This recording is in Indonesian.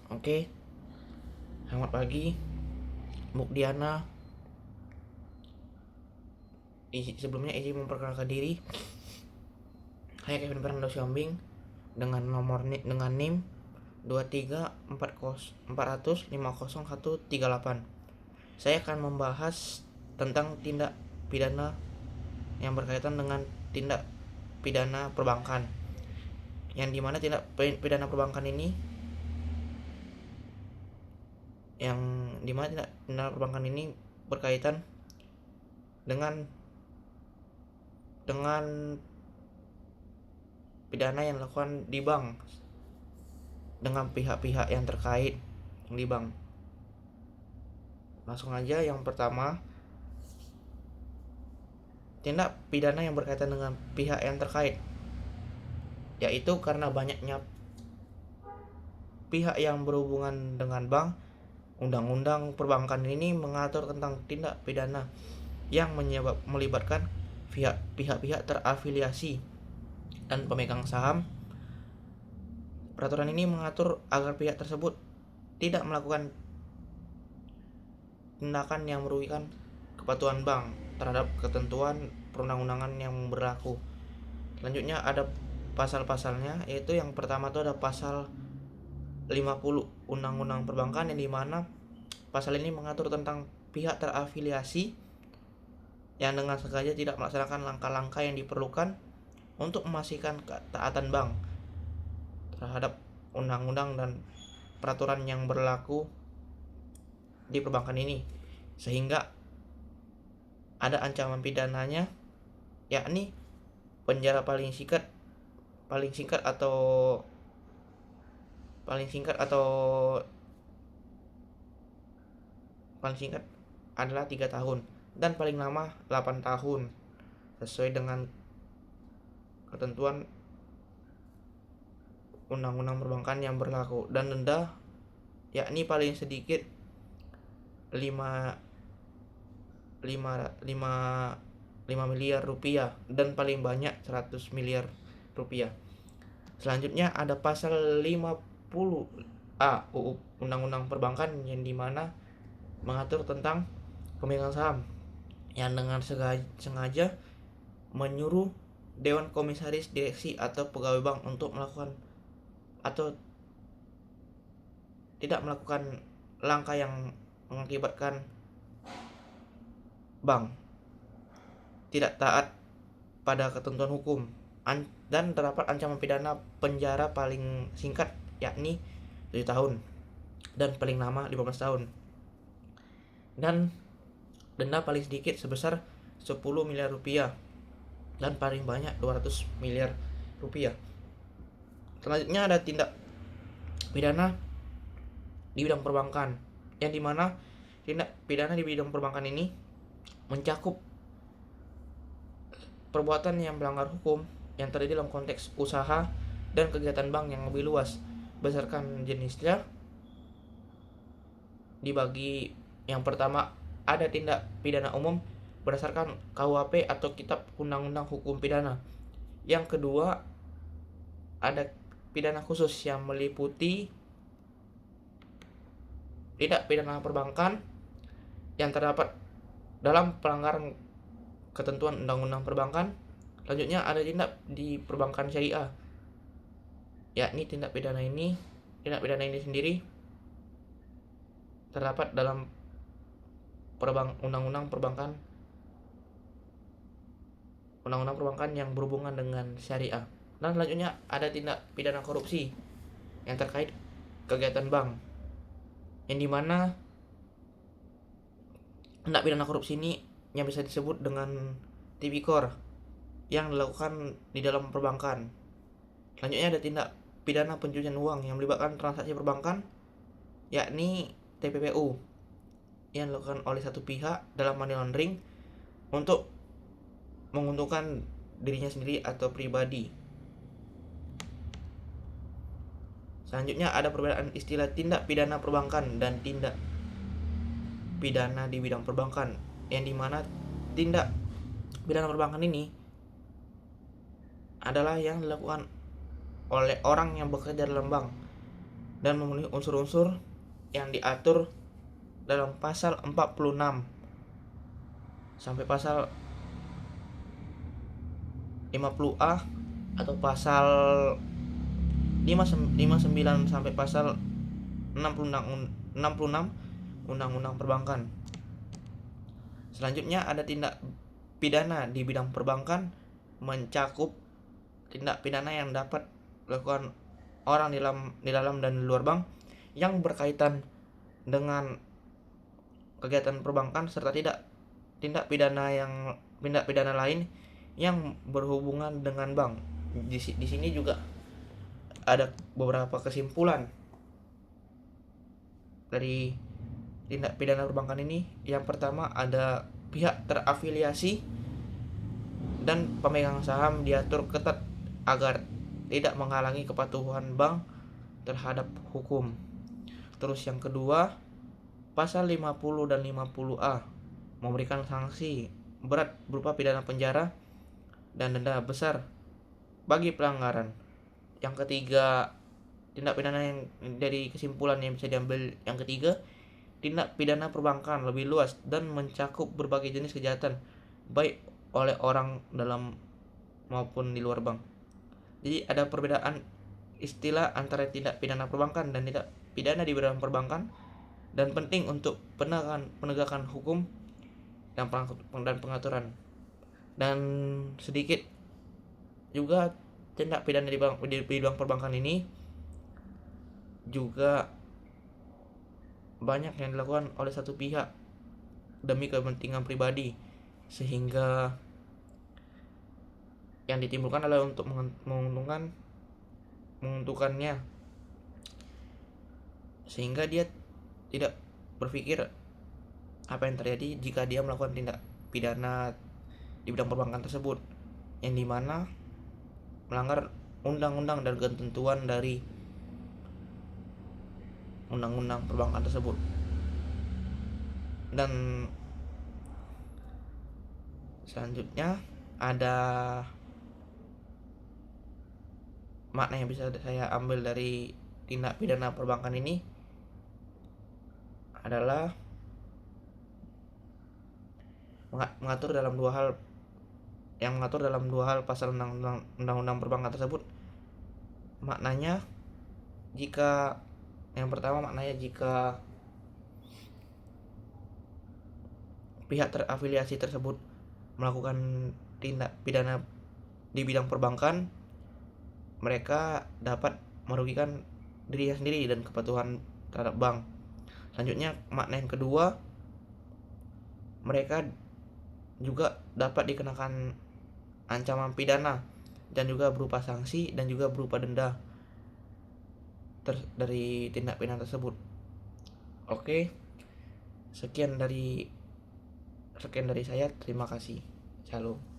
Oke, selamat pagi, Mukdiana. Sebelumnya izin memperkenalkan diri. Saya Kevin Fernando Siombing dengan dengan NIM 2340405038. Saya akan membahas tentang tindak pidana yang berkaitan dengan tindak pidana perbankan. Yang dimana tindak pidana perbankan ini berkaitan dengan pidana yang dilakukan di bank dengan pihak-pihak yang terkait di bank. Langsung aja, yang pertama, tindak pidana yang berkaitan dengan pihak yang terkait, yaitu karena banyaknya pihak yang berhubungan dengan bank. Undang-undang perbankan ini mengatur tentang tindak pidana yang melibatkan pihak-pihak terafiliasi dan pemegang saham. Peraturan ini mengatur agar pihak tersebut tidak melakukan tindakan yang merugikan kepatuhan bank terhadap ketentuan perundang-undangan yang berlaku. Selanjutnya ada pasal-pasalnya, yaitu yang pertama itu ada pasal 50 Undang-Undang Perbankan, yang dimana pasal ini mengatur tentang pihak terafiliasi yang dengan sengaja tidak melaksanakan langkah-langkah yang diperlukan untuk memastikan ketaatan bank terhadap undang-undang dan peraturan yang berlaku di perbankan ini, sehingga ada ancaman pidananya, yakni penjara paling singkat adalah 3 tahun dan paling lama 8 tahun sesuai dengan ketentuan undang-undang perbankan yang berlaku, dan denda yakni paling sedikit 5 miliar rupiah dan paling banyak 100 miliar rupiah. Selanjutnya ada pasal 50A UU Undang-Undang Perbankan, yang dimana mengatur tentang pemegang saham yang dengan sengaja menyuruh Dewan Komisaris Direksi atau pegawai bank untuk melakukan atau tidak melakukan langkah yang mengakibatkan bank tidak taat pada ketentuan hukum, dan terdapat ancaman pidana penjara paling singkat yakni 7 tahun dan paling lama 15 tahun, dan denda paling sedikit sebesar 10 miliar rupiah dan paling banyak 200 miliar rupiah. Selanjutnya ada tindak pidana di bidang perbankan, yang dimana tindak pidana di bidang perbankan ini mencakup perbuatan yang melanggar hukum yang terjadi dalam konteks usaha dan kegiatan bank yang lebih luas. Berdasarkan jenisnya, dibagi yang pertama ada tindak pidana umum berdasarkan KUHP atau Kitab Undang-Undang Hukum Pidana. Yang kedua ada pidana khusus yang meliputi tindak pidana perbankan yang terdapat dalam pelanggaran ketentuan undang-undang perbankan. Selanjutnya ada tindak di perbankan syariah, yakni tindak pidana ini sendiri terdapat dalam undang-undang perbankan yang berhubungan dengan syariah. Dan selanjutnya ada tindak pidana korupsi yang terkait kegiatan bank, yang dimana tindak pidana korupsi ini yang bisa disebut dengan tipikor yang dilakukan di dalam perbankan. Selanjutnya ada tindak pidana pencucian uang yang melibatkan transaksi perbankan, yakni TPPU, yang dilakukan oleh satu pihak dalam money laundering untuk menguntungkan dirinya sendiri atau pribadi. Selanjutnya ada perbedaan istilah tindak pidana perbankan dan tindak pidana di bidang perbankan, yang dimana tindak pidana perbankan ini adalah yang dilakukan oleh orang yang bekerja dalam bank dan memenuhi unsur-unsur yang diatur dalam pasal 46 sampai pasal 50A atau pasal 59 sampai pasal 66 Undang-Undang Perbankan. Selanjutnya ada tindak pidana di bidang perbankan, mencakup tindak pidana yang dapat dilakukan orang di dalam dan di luar bank yang berkaitan dengan kegiatan perbankan, serta tindak pidana lain yang berhubungan dengan bank. Di sini juga ada beberapa kesimpulan dari tindak pidana perbankan ini. Yang pertama, ada pihak terafiliasi dan pemegang saham diatur ketat agar tidak menghalangi kepatuhan bank terhadap hukum. Terus yang kedua, pasal 50 dan 50A memberikan sanksi berat berupa pidana penjara dan denda besar bagi pelanggaran. Yang ketiga, tindak pidana yang dari kesimpulan yang bisa diambil yang ketiga, tindak pidana perbankan lebih luas dan mencakup berbagai jenis kejahatan baik oleh orang dalam maupun di luar bank. Jadi ada perbedaan istilah antara tindak pidana perbankan dan tindak pidana di bidang perbankan, dan penting untuk penegakan hukum dan pengaturan. Dan sedikit juga, tindak pidana di bidang perbankan ini juga banyak yang dilakukan oleh satu pihak demi kepentingan pribadi, sehingga yang ditimbulkan adalah untuk menguntungkannya, sehingga dia tidak berpikir apa yang terjadi jika dia melakukan tindak pidana di bidang perbankan tersebut, yang dimana melanggar undang-undang dan ketentuan dari undang-undang perbankan tersebut. Dan selanjutnya ada makna yang bisa saya ambil dari tindak pidana perbankan ini adalah mengatur dalam dua hal pasal undang-undang perbankan tersebut. Maknanya, jika yang pertama maknanya jika pihak terafiliasi tersebut melakukan tindak pidana di bidang perbankan, mereka dapat merugikan dirinya sendiri dan kepatuhan terhadap bank. Selanjutnya, makna yang kedua, mereka juga dapat dikenakan ancaman pidana dan juga berupa sanksi dan juga berupa denda dari tindak pidana tersebut. Oke, sekian dari saya. Terima kasih. Shalom.